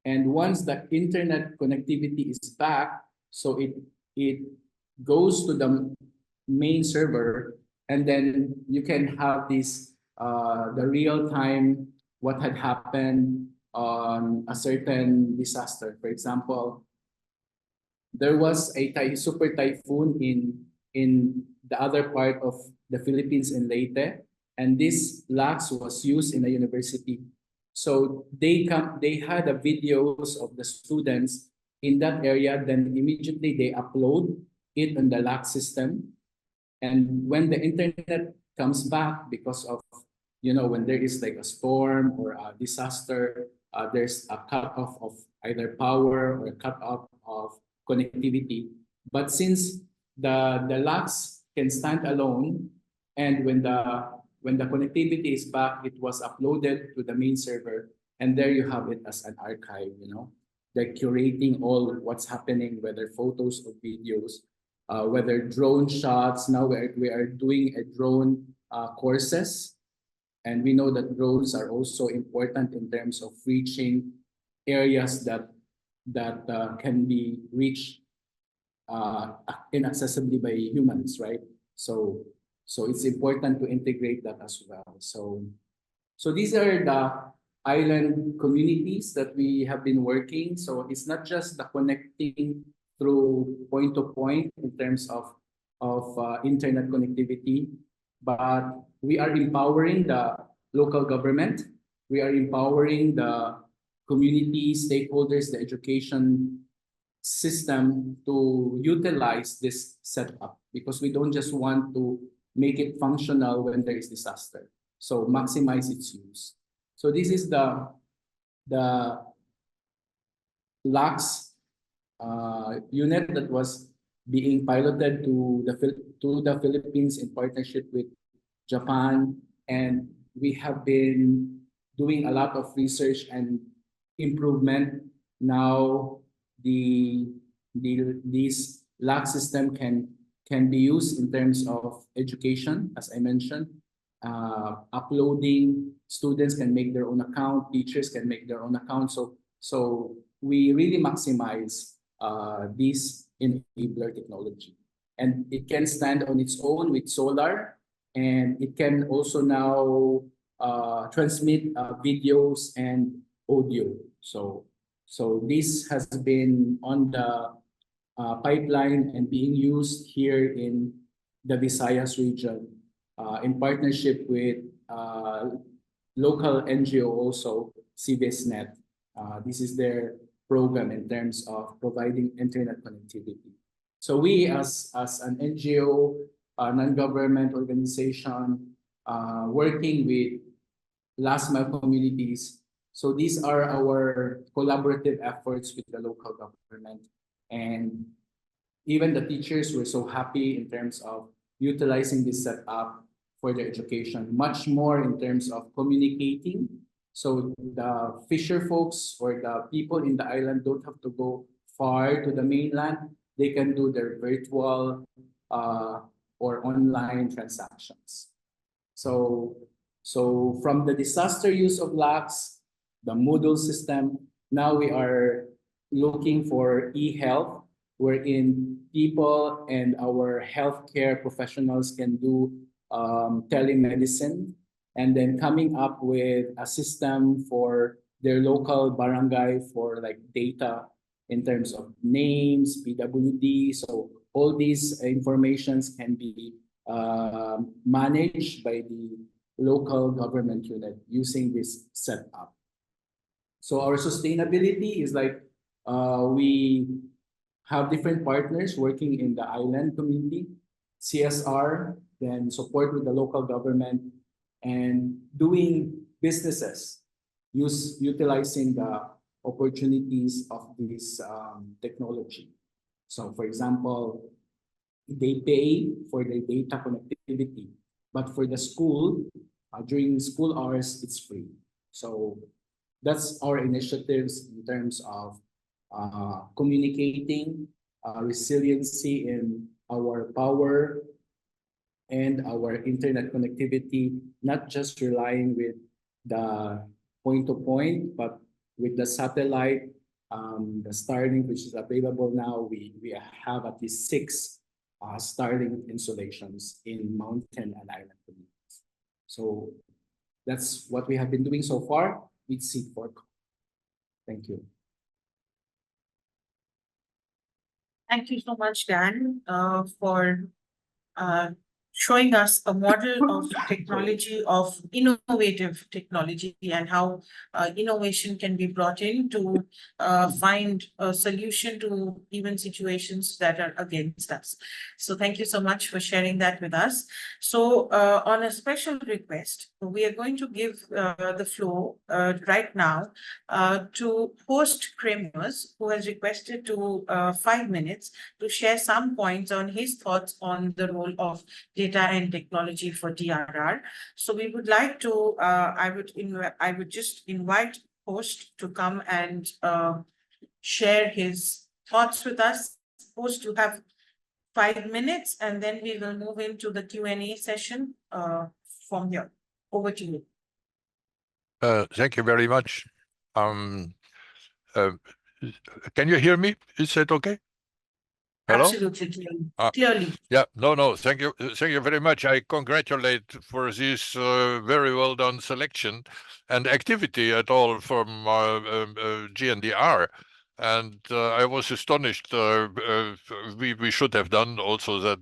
And once the internet connectivity is back, so it goes to the main server, and then you can have this the real time what had happened on a certain disaster. For example, there was a super typhoon in the other part of the Philippines in Leyte, and this lax was used in a university. So they had the videos of the students in that area, then immediately they upload it on the lax system. And when the internet comes back, because of, when there is like a storm or a disaster, there's a cut off of either power or a cut off of connectivity. But since the lax can stand alone, and when the connectivity is back, it was uploaded to the main server, and there you have it as an archive. They're curating all what's happening, whether photos or videos, whether drone shots. Now we are doing a drone courses, and we know that drones are also important in terms of reaching areas that can be reached inaccessibly by humans, right? So it's important to integrate that as well. So these are the island communities that we have been working. So it's not just the connecting through point to point in terms of internet connectivity, but we are empowering the local government. We are empowering the community stakeholders, the education system to utilize this setup, because we don't just want to make it functional when there is disaster. So maximize its use. So this is the LAX unit that was being piloted to the Philippines in partnership with Japan, and we have been doing a lot of research and improvement. Now this LAC system can be used in terms of education, as I mentioned. Uploading, students can make their own account, teachers can make their own account. So we really maximize this enabler technology, and it can stand on its own with solar, and it can also now transmit videos and audio. So this has been on the pipeline and being used here in the Visayas region in partnership with local NGO also, CBSNet. This is their program in terms of providing internet connectivity. So we as an NGO, non-government organization, working with last mile communities. So these are our collaborative efforts with the local government. And even the teachers were so happy in terms of utilizing this setup for their education, much more in terms of communicating. So the fisher folks or the people in the island don't have to go far to the mainland. They can do their virtual or online transactions. So from the disaster use of LACs, the Moodle system, now we are looking for e-health, wherein people and our healthcare professionals can do telemedicine, and then coming up with a system for their local barangay for like data in terms of names, PWD. So all these informations can be managed by the local government unit using this setup. So our sustainability is like we have different partners working in the island community, CSR, then support with the local government, and doing businesses, utilizing the opportunities of this technology. So for example, they pay for their data connectivity, but for the school, during school hours, it's free. So that's our initiatives in terms of communicating, resiliency in our power and our internet connectivity, not just relying with the point-to-point, but with the satellite, the Starlink, which is available now, we have at least 6 Starlink installations in mountain and island communities. So that's what we have been doing so far with C4. Thank you. Thank you so much, Dan, for showing us a model of technology, of innovative technology, and how innovation can be brought in to find a solution to even situations that are against us. So thank you so much for sharing that with us. So on a special request, we are going to give the floor right now to Horst Kremers, who has requested to 5 minutes to share some points on his thoughts on the role of data and technology for DRR. So we would like to, I would just invite Horst to come and share his thoughts with us. Horst, you have 5 minutes, and then we will move into the Q&A session from here. Over to you. Thank you very much. Can you hear me? Is that okay? Hello? Absolutely, clearly. Yeah, no, thank you very much. I congratulate for this very well done selection and activity at all from GNDR. And I was astonished. We should have done also that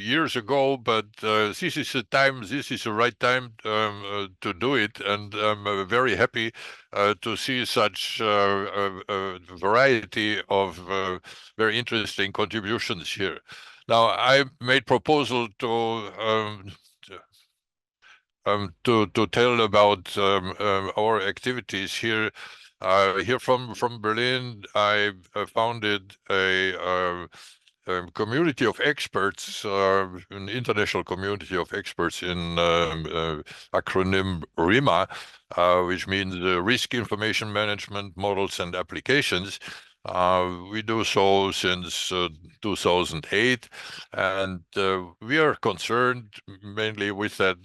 years ago, but this is the time. This is the right time to do it, and I'm very happy to see such a variety of very interesting contributions here. Now, I made proposal to tell about our activities here. Here from Berlin, I founded a community of experts, an international community of experts in acronym RIMA, which means Risk Information Management Models and Applications. We do so since 2008, and we are concerned mainly with that.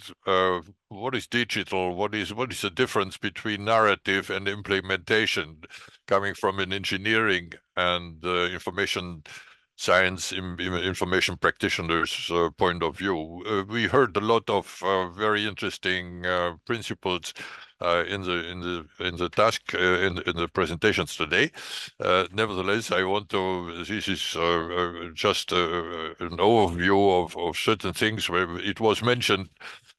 What is digital? What is the difference between narrative and implementation, coming from an engineering and information science, information practitioners' point of view? We heard a lot of very interesting principles in the task in the presentations today. Nevertheless, I want to. This is just an overview of certain things where it was mentioned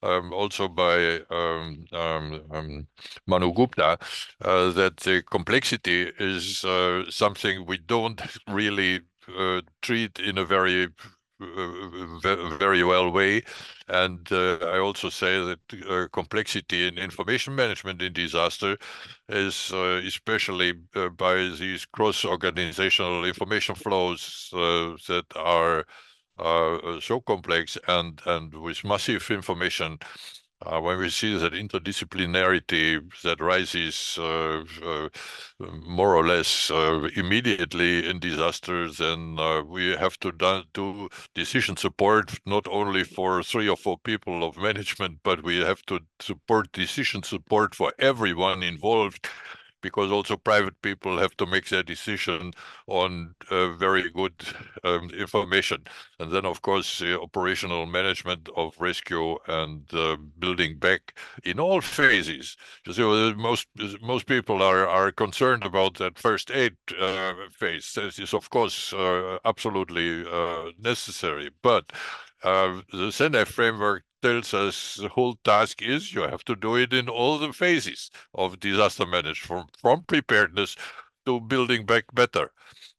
also by Manu Gupta, that the complexity is something we don't really treat in a very very well way. And I also say that complexity in information management in disaster is especially by these cross-organizational information flows that are so complex and with massive information. When we see that interdisciplinarity that rises more or less immediately in disasters, then we have to do decision support not only for 3 or 4 people of management, but we have to support decision support for everyone involved, because also private people have to make their decision on very good information. And then, of course, the operational management of rescue and building back in all phases. So most people are concerned about that first aid phase. This is, of course, absolutely necessary. But the Sendai framework tells us the whole task is you have to do it in all the phases of disaster management, from preparedness to building back better.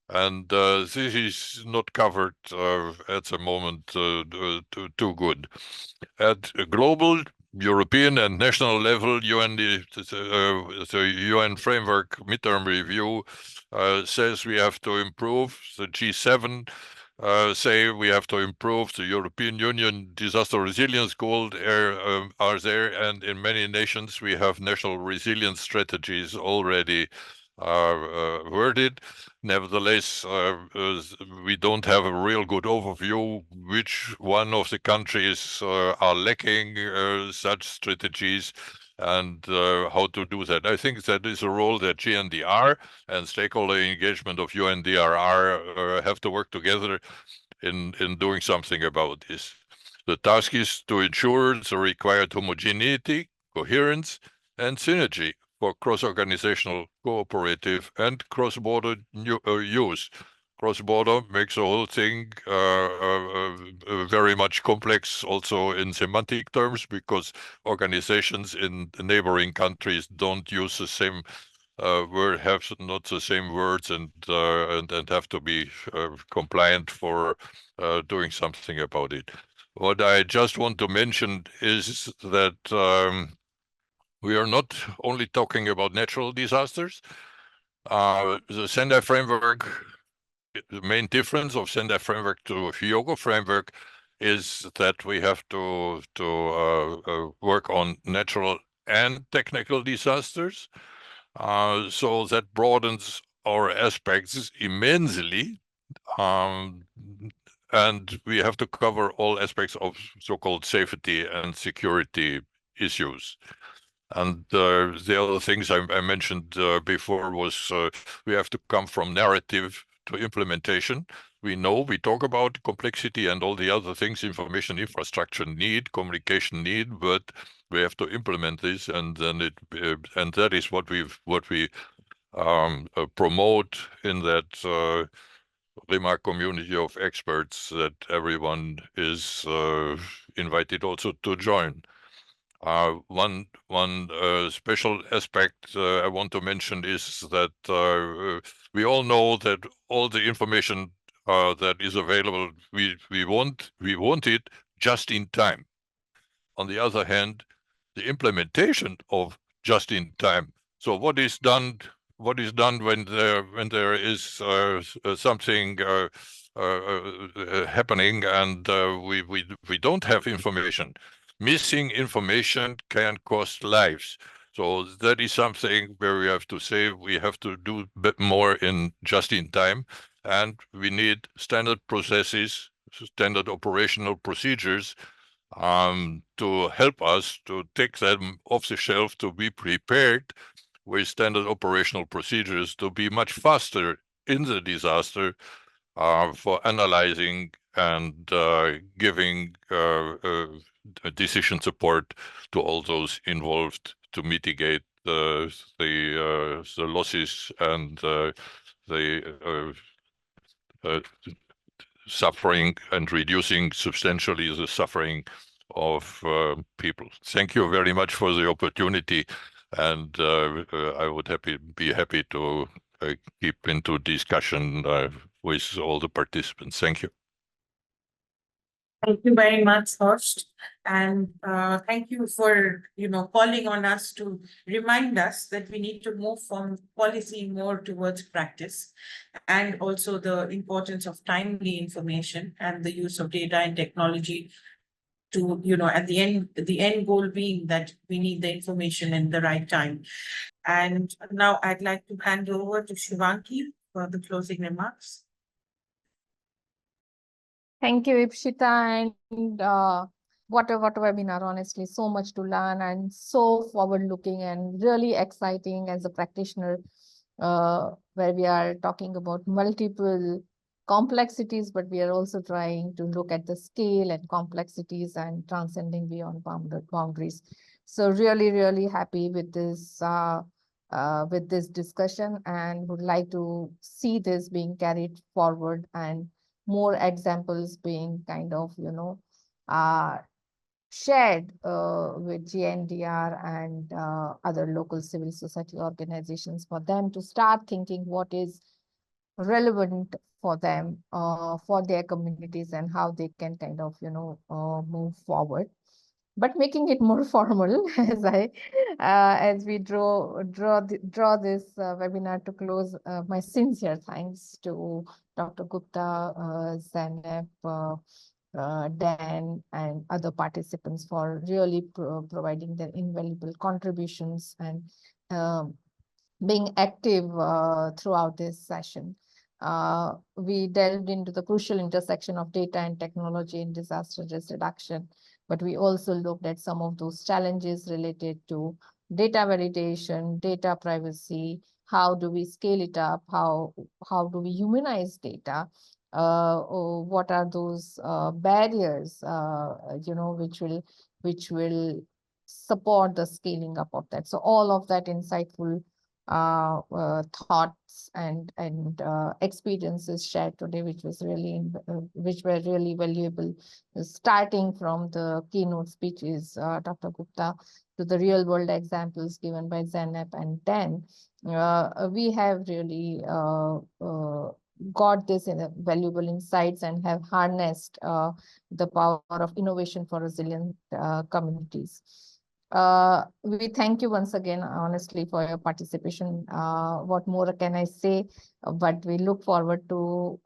And this is not covered at the moment too good. At a global, European and national level, the UN framework midterm review says we have to improve. The G7 say we have to improve. The European Union disaster resilience goals are there, and in many nations we have national resilience strategies already worded. Nevertheless, we don't have a real good overview which one of the countries are lacking such strategies and how to do that. I think that is a role that GNDR and stakeholder engagement of UNDRR have to work together in doing something about this. The task is to ensure the required homogeneity, coherence, and synergy for cross-organizational, cooperative, and cross-border use. Cross-border makes the whole thing very much complex also in semantic terms, because organizations in neighboring countries don't use the same word, have not the same words, and have to be compliant for doing something about it. What I just want to mention is that we are not only talking about natural disasters. The Sendai framework, the main difference of Sendai framework to Hyogo framework is that we have to work on natural and technical disasters. So that broadens our aspects immensely. And we have to cover all aspects of so-called safety and security issues. And the other things I mentioned before was we have to come from narrative to implementation. We talk about complexity and all the other things information infrastructure need, communication need, but we have to implement this, and then and that is what we promote in that remark community of experts that everyone is invited also to join. One special aspect I want to mention is that we all know that all the information that is available, we want it just in time. On the other hand, the implementation of just in time. So what is done when there is something happening and we don't have information? Missing information can cost lives. So that is something where we have to say we have to do a bit more in just in time, and we need standard processes, standard operational procedures to help us to take them off the shelf, to be prepared with standard operational procedures, to be much faster in the disaster for analyzing and giving decision support to all those involved to mitigate the losses and the suffering, and reducing substantially the suffering of people. Thank you very much for the opportunity, and I would be happy to keep into discussion with all the participants. Thank you. Thank you very much, Horst. And thank you for, calling on us to remind us that we need to move from policy more towards practice, and also the importance of timely information and the use of data and technology to, at the end goal being that we need the information in the right time. And now I'd like to hand over to Shivangi for the closing remarks. Thank you, Ipsita, and what a webinar, honestly, so much to learn and so forward-looking and really exciting as a practitioner, where we are talking about multiple complexities, but we are also trying to look at the scale and complexities and transcending beyond boundaries. So really, really happy with this discussion, and would like to see this being carried forward and more examples being kind of, shared with GNDR and other local civil society organizations for them to start thinking what is relevant for them, for their communities, and how they can kind of, move forward. But making it more formal as we draw this webinar to close, my sincere thanks to Dr. Gupta, Zeynep, Dan, and other participants for really providing their invaluable contributions and being active throughout this session. We delved into the crucial intersection of data and technology in disaster risk reduction, but we also looked at some of those challenges related to data validation, data privacy, how do we scale it up, how do we humanize data, what are those barriers, which will support the scaling up of that. So all of that insightful thoughts and experiences shared today, which were really valuable, starting from the keynote speeches, Dr. Gupta, to the real world examples given by Zeynep and Dan. We have really got this valuable insights and have harnessed the power of innovation for resilient communities. We thank you once again, honestly, for your participation. What more can I say? But we look forward to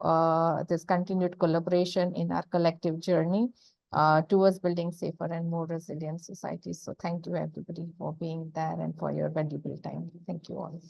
this continued collaboration in our collective journey towards building safer and more resilient societies. So thank you, everybody, for being there and for your valuable time. Thank you all.